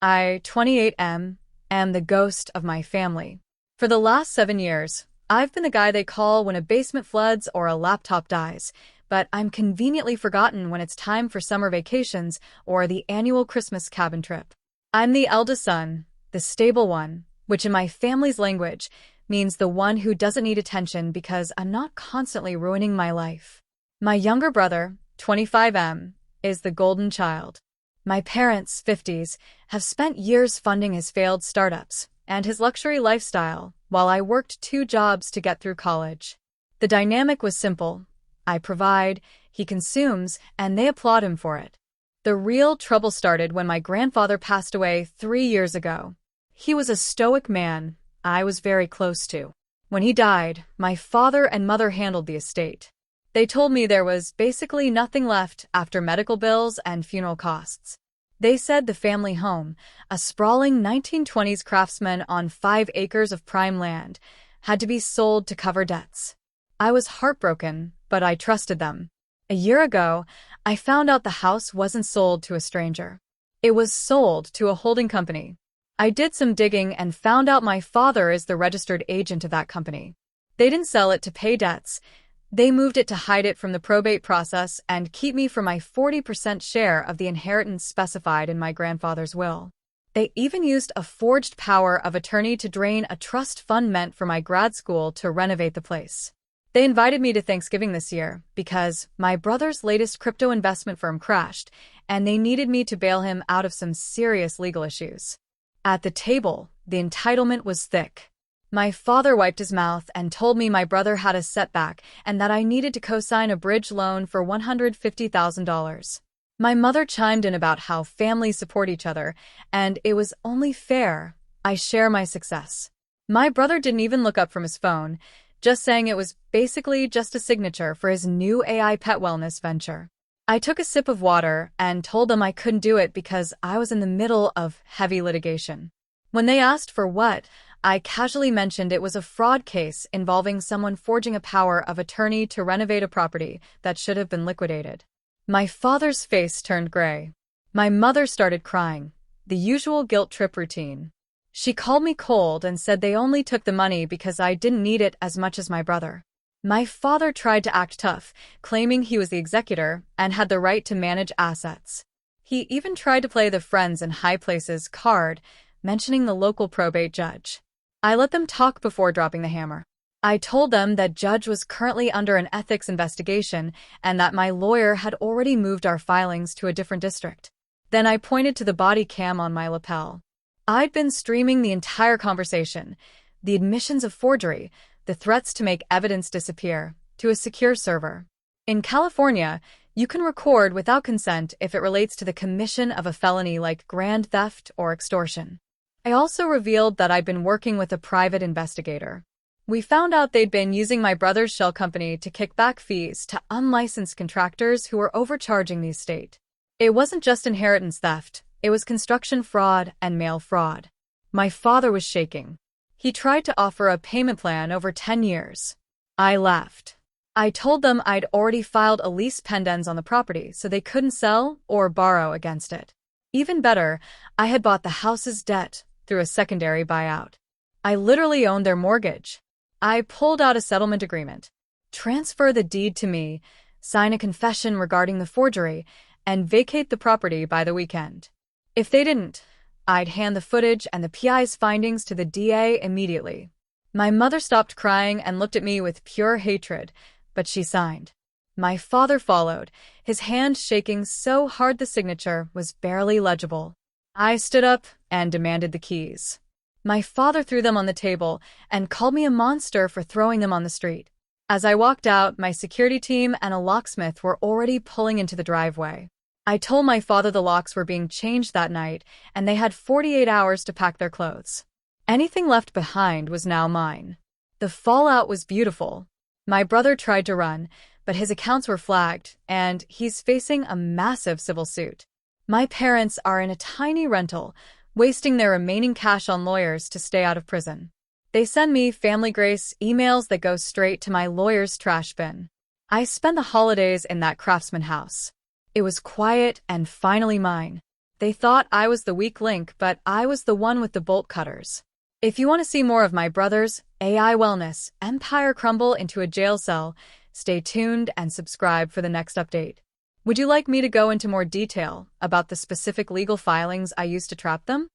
I, 28M, am the ghost of my family. For the last 7 years, I've been the guy they call when a basement floods or a laptop dies, but I'm conveniently forgotten when it's time for summer vacations or the annual Christmas cabin trip. I'm the eldest son, the stable one, which in my family's language means the one who doesn't need attention because I'm not constantly ruining my life. My younger brother, 25M, is the golden child. My parents, 50s, have spent years funding his failed startups and his luxury lifestyle while I worked 2 jobs to get through college. The dynamic was simple. I provide, he consumes, and they applaud him for it. The real trouble started when my grandfather passed away 3 years ago. He was a stoic man I was very close to. When he died, my father and mother handled the estate. They told me there was basically nothing left after medical bills and funeral costs. They said the family home, a sprawling 1920s craftsman on 5 acres of prime land, had to be sold to cover debts. I was heartbroken, but I trusted them. A year ago, I found out the house wasn't sold to a stranger. It was sold to a holding company. I did some digging and found out my father is the registered agent of that company. They didn't sell it to pay debts. They moved it to hide it from the probate process and keep me for my 40% share of the inheritance specified in my grandfather's will. They even used a forged power of attorney to drain a trust fund meant for my grad school to renovate the place. They invited me to Thanksgiving this year because my brother's latest crypto investment firm crashed, and they needed me to bail him out of some serious legal issues. At the table, the entitlement was thick. My father wiped his mouth and told me my brother had a setback and that I needed to co-sign a bridge loan for $150,000. My mother chimed in about how families support each other, and it was only fair I share my success. My brother didn't even look up from his phone, just saying it was basically just a signature for his new AI pet wellness venture. I took a sip of water and told them I couldn't do it because I was in the middle of heavy litigation. When they asked for what, I casually mentioned it was a fraud case involving someone forging a power of attorney to renovate a property that should have been liquidated. My father's face turned gray. My mother started crying, the usual guilt trip routine. She called me cold and said they only took the money because I didn't need it as much as my brother. My father tried to act tough, claiming he was the executor and had the right to manage assets. He even tried to play the friends in high places card, mentioning the local probate judge. I let them talk before dropping the hammer. I told them that judge was currently under an ethics investigation and that my lawyer had already moved our filings to a different district. Then I pointed to the body cam on my lapel. I'd been streaming the entire conversation, the admissions of forgery, the threats to make evidence disappear, to a secure server. In California, you can record without consent if it relates to the commission of a felony like grand theft or extortion. I also revealed that I'd been working with a private investigator. We found out they'd been using my brother's shell company to kick back fees to unlicensed contractors who were overcharging the estate. It wasn't just inheritance theft, it was construction fraud and mail fraud. My father was shaking. He tried to offer a payment plan over 10 years. I laughed. I told them I'd already filed a lease pendens on the property so they couldn't sell or borrow against it. Even better, I had bought the house's debt through a secondary buyout. I literally owned their mortgage. I pulled out a settlement agreement, transfer the deed to me, sign a confession regarding the forgery, and vacate the property by the weekend. If they didn't, I'd hand the footage and the PI's findings to the DA immediately. My mother stopped crying and looked at me with pure hatred, but she signed. My father followed, his hand shaking so hard the signature was barely legible. I stood up and demanded the keys. My father threw them on the table and called me a monster for throwing them on the street. As I walked out, my security team and a locksmith were already pulling into the driveway. I told my father the locks were being changed that night, and they had 48 hours to pack their clothes. Anything left behind was now mine. The fallout was beautiful. My brother tried to run, but his accounts were flagged, and he's facing a massive civil suit. My parents are in a tiny rental, wasting their remaining cash on lawyers to stay out of prison. They send me family grace emails that go straight to my lawyer's trash bin. I spent the holidays in that craftsman house. It was quiet and finally mine. They thought I was the weak link, but I was the one with the bolt cutters. If you want to see more of my brother's AI wellness empire crumble into a jail cell, stay tuned and subscribe for the next update. Would you like me to go into more detail about the specific legal filings I used to trap them?